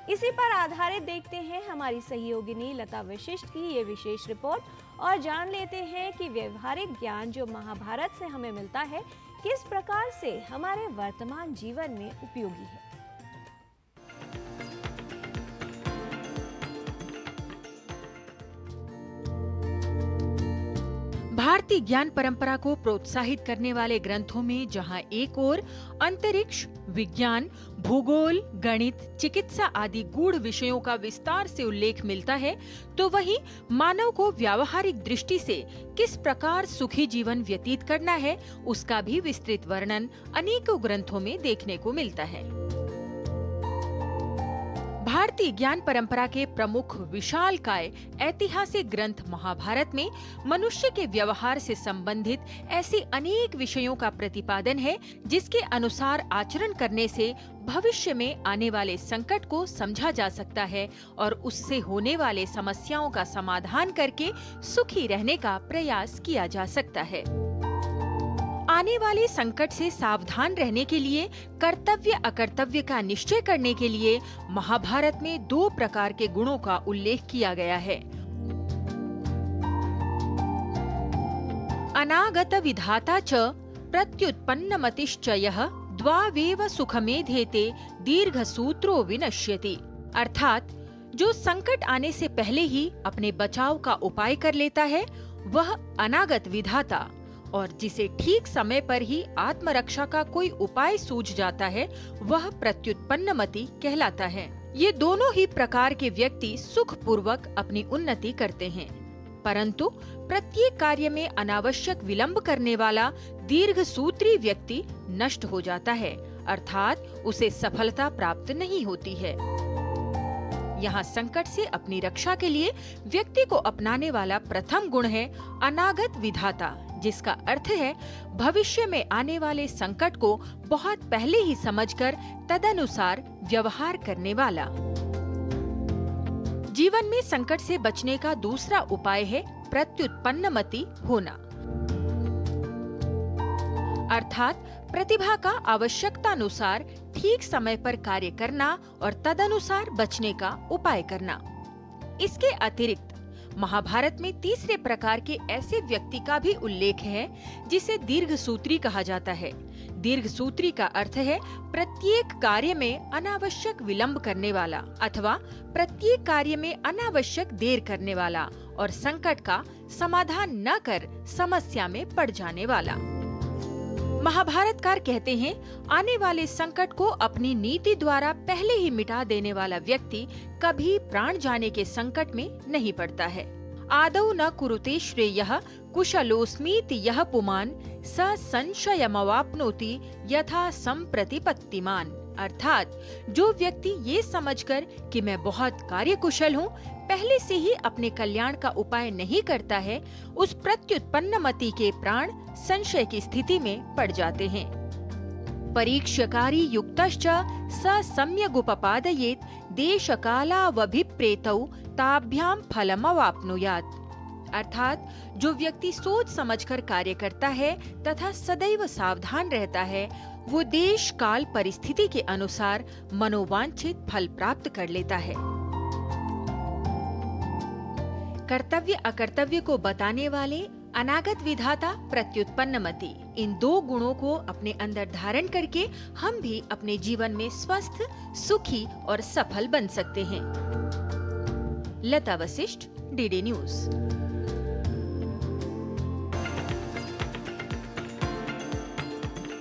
इसी पर आधारित देखते हैं हमारी सहयोगिनी लता वशिष्ठ की ये विशेष रिपोर्ट और जान लेते हैं कि व्यवहारिक ज्ञान जो महाभारत से हमें मिलता है किस प्रकार से हमारे वर्तमान जीवन में उपयोगी है। भारतीय ज्ञान परंपरा को प्रोत्साहित करने वाले ग्रंथों में जहां एक ओर अंतरिक्ष, विज्ञान, भूगोल, गणित, चिकित्सा आदि गूढ़ विषयों का विस्तार से उल्लेख मिलता है, तो वहीं मानव को व्यावहारिक दृष्टि से किस प्रकार सुखी जीवन व्यतीत करना है, उसका भी विस्तृत वर्णन अनेकों ग्रंथों में देखने को मिलता है। भारतीय ज्ञान परंपरा के प्रमुख विशालकाय ऐतिहासिक ग्रंथ महाभारत में मनुष्य के व्यवहार से संबंधित ऐसी अनेक विषयों का प्रतिपादन है जिसके अनुसार आचरण करने से भविष्य में आने वाले संकट को समझा जा सकता है और उससे होने वाले समस्याओं का समाधान करके सुखी रहने का प्रयास किया जा सकता है। आने वाले संकट से सावधान रहने के लिए कर्तव्य अकर्तव्य का निश्चय करने के लिए महाभारत में 2 प्रकार के गुणों का उल्लेख किया गया है। अनागत विधाता च प्रत्युत्पन्नमतिश्च यः द्वावेव सुखमेधेते दीर्घसूत्रो विनश्यति। अर्थात जो संकट आने से पहले ही अपने बचाव का उपाय कर लेता है वह अनागत विधाता, और जिसे ठीक समय पर ही आत्मरक्षा का कोई उपाय सूझ जाता है वह प्रत्युत्पन्नमति कहलाता है। ये दोनों ही प्रकार के व्यक्ति सुख पूर्वक अपनी उन्नति करते हैं, परंतु प्रत्येक कार्य में अनावश्यक विलंब करने वाला दीर्घसूत्री व्यक्ति नष्ट हो जाता है, अर्थात उसे सफलता प्राप्त नहीं होती है। यहाँ संकट से अपनी रक्षा के लिए व्यक्ति को अपनाने वाला प्रथम गुण है अनागत विधाता, जिसका अर्थ है भविष्य में आने वाले संकट को बहुत पहले ही समझकर तदनुसार व्यवहार करने वाला। जीवन में संकट से बचने का दूसरा उपाय है प्रत्युत्पन्नमति होना, अर्थात प्रतिभा का आवश्यकतानुसार ठीक समय पर कार्य करना और तदनुसार बचने का उपाय करना। इसके अतिरिक्त महाभारत में तीसरे प्रकार के ऐसे व्यक्ति का भी उल्लेख है जिसे दीर्घसूत्री कहा जाता है। दीर्घसूत्री का अर्थ है प्रत्येक कार्य में अनावश्यक विलंब करने वाला अथवा प्रत्येक कार्य में अनावश्यक देर करने वाला और संकट का समाधान न कर समस्या में पड़ जाने वाला। महाभारतकार कहते हैं आने वाले संकट को अपनी नीति द्वारा पहले ही मिटा देने वाला व्यक्ति कभी प्राण जाने के संकट में नहीं पड़ता है। आदौ न कुरुते श्रेयः कुशलोस्मीति यः पुमान् स संशयमवाप्नोति यथा संप्रतिपत्तिमान्। अर्थात जो व्यक्ति ये समझकर कि मैं बहुत कार्यकुशल हूँ पहले से ही अपने कल्याण का उपाय नहीं करता है, उस प्रत्युत्पन्नमति के प्राण संशय की स्थिति में पड़ जाते हैं। परीक्षकारी युक्तश्च स सम्यगुपपादयेत् देशकालावभिप्रेतौ ताभ्याम फलमवाप्नुयात्। अर्थात जो व्यक्ति सोच समझकर कार्य करता है तथा सदैव सावधान रहता है वो देश काल परिस्थिति के अनुसार मनोवांछित फल प्राप्त कर लेता है। कर्तव्य अकर्तव्य को बताने वाले अनागत विधाता, प्रत्युत्पन्नमति, इन 2 गुणों को अपने अंदर धारण करके हम भी अपने जीवन में स्वस्थ, सुखी और सफल बन सकते हैं। लता वशिष्ठ, डीडी न्यूज।